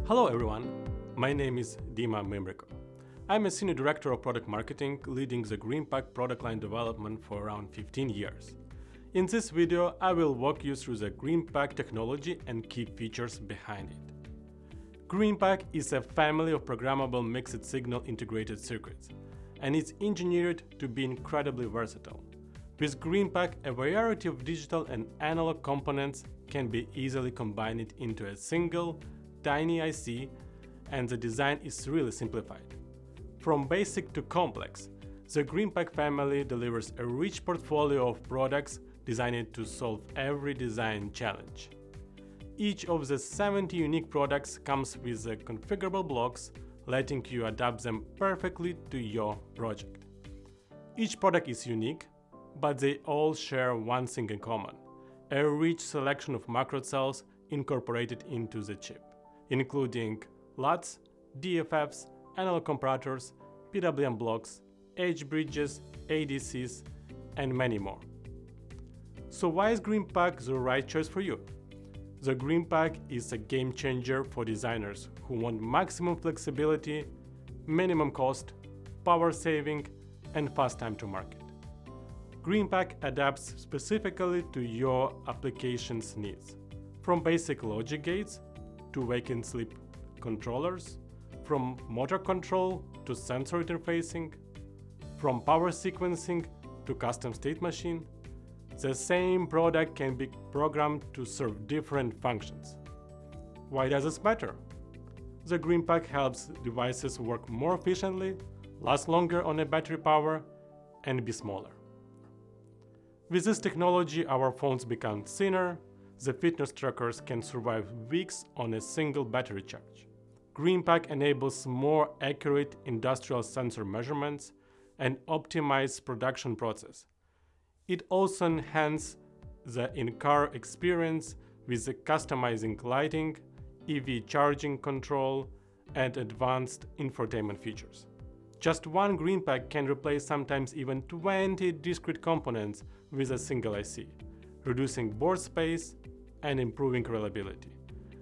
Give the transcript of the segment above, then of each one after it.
Hello everyone, my name is Dima Mimriko. I'm a Senior Director of Product Marketing, leading the GreenPAK product line development for around 15 years. In this video, I will walk you through the GreenPAK technology and key features behind it. GreenPAK is a family of programmable mixed-signal integrated circuits, and it's engineered to be incredibly versatile. With GreenPAK, a variety of digital and analog components can be easily combined into a single, tiny IC, and the design is really simplified. From basic to complex, the GreenPAK family delivers a rich portfolio of products designed to solve every design challenge. Each of the 70 unique products comes with the configurable blocks, letting you adapt them perfectly to your project. Each product is unique, but they all share one thing in common: a rich selection of macro cells incorporated into the chip, including LUTs, DFFs, analog comparators, PWM blocks, edge bridges, ADCs, and many more. So why is GreenPAK the right choice for you? The GreenPAK is a game changer for designers who want maximum flexibility, minimum cost, power saving, and fast time to market. GreenPAK adapts specifically to your application's needs, from basic logic gates to wake and sleep controllers, from motor control to sensor interfacing, from power sequencing to custom state machine. The same product can be programmed to serve different functions. Why does this matter? The GreenPAK helps devices work more efficiently, last longer on a battery power, and be smaller. With this technology, our phones become thinner, the fitness trackers can survive weeks on a single battery charge. GreenPAK enables more accurate industrial sensor measurements and optimized production process. It also enhances the in-car experience with the customizing lighting, EV charging control, and advanced infotainment features. Just one GreenPAK can replace sometimes even 20 discrete components with a single IC, reducing board space and improving reliability,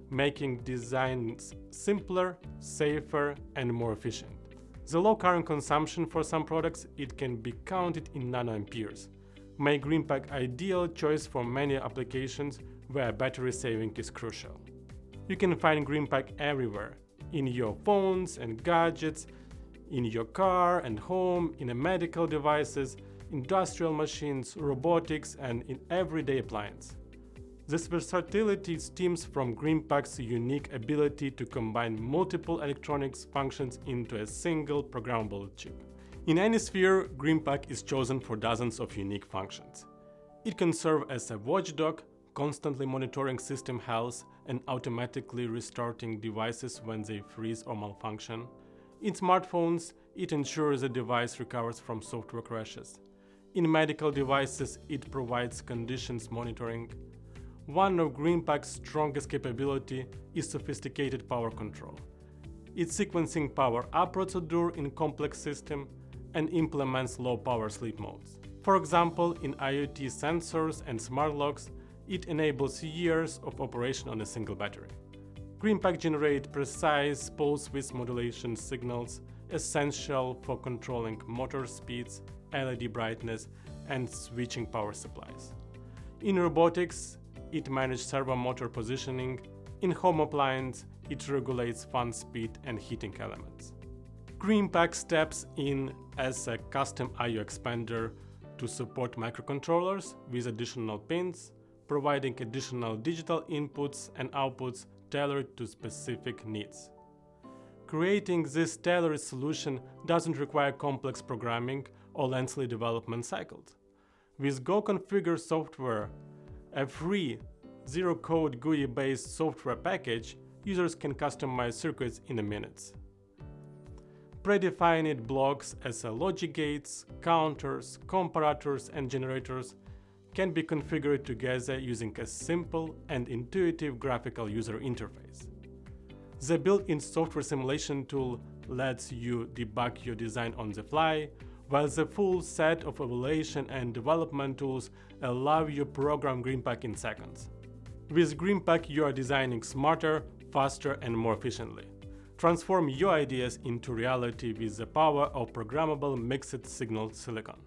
making designs simpler, safer, and more efficient. The low current consumption for some products, it can be counted in nanoamperes, make GreenPAK ideal choice for many applications where battery saving is crucial. You can find GreenPAK everywhere, in your phones and gadgets, in your car and home, in medical devices, industrial machines, robotics, and in everyday appliances. This versatility stems from GreenPAK's unique ability to combine multiple electronics functions into a single programmable chip. In any sphere, GreenPAK is chosen for dozens of unique functions. It can serve as a watchdog, constantly monitoring system health and automatically restarting devices when they freeze or malfunction. In smartphones, it ensures the device recovers from software crashes. In medical devices, it provides conditions monitoring. One of GreenPAK's strongest capability is sophisticated power control. It's sequencing power up procedure in complex system and implements low power sleep modes. For example, in IoT sensors and smart locks, it enables years of operation on a single battery. GreenPAK generates precise pulse width modulation signals essential for controlling motor speeds, LED brightness, and switching power supplies. In robotics, it manages servo motor positioning. In home appliance, it regulates fan speed and heating elements. GreenPAK steps in as a custom I/O expander to support microcontrollers with additional pins, providing additional digital inputs and outputs tailored to specific needs. Creating this tailored solution doesn't require complex programming or lengthy development cycles. With Go Configure software, a free zero-code GUI-based software package, users can customize circuits in minutes. Predefined blocks as logic gates, counters, comparators, and generators can be configured together using a simple and intuitive graphical user interface. The built-in software simulation tool lets you debug your design on the fly, while the full set of evaluation and development tools allow you to program GreenPAK in seconds. With GreenPAK, you are designing smarter, faster and more efficiently. Transform your ideas into reality with the power of programmable mixed-signal silicon.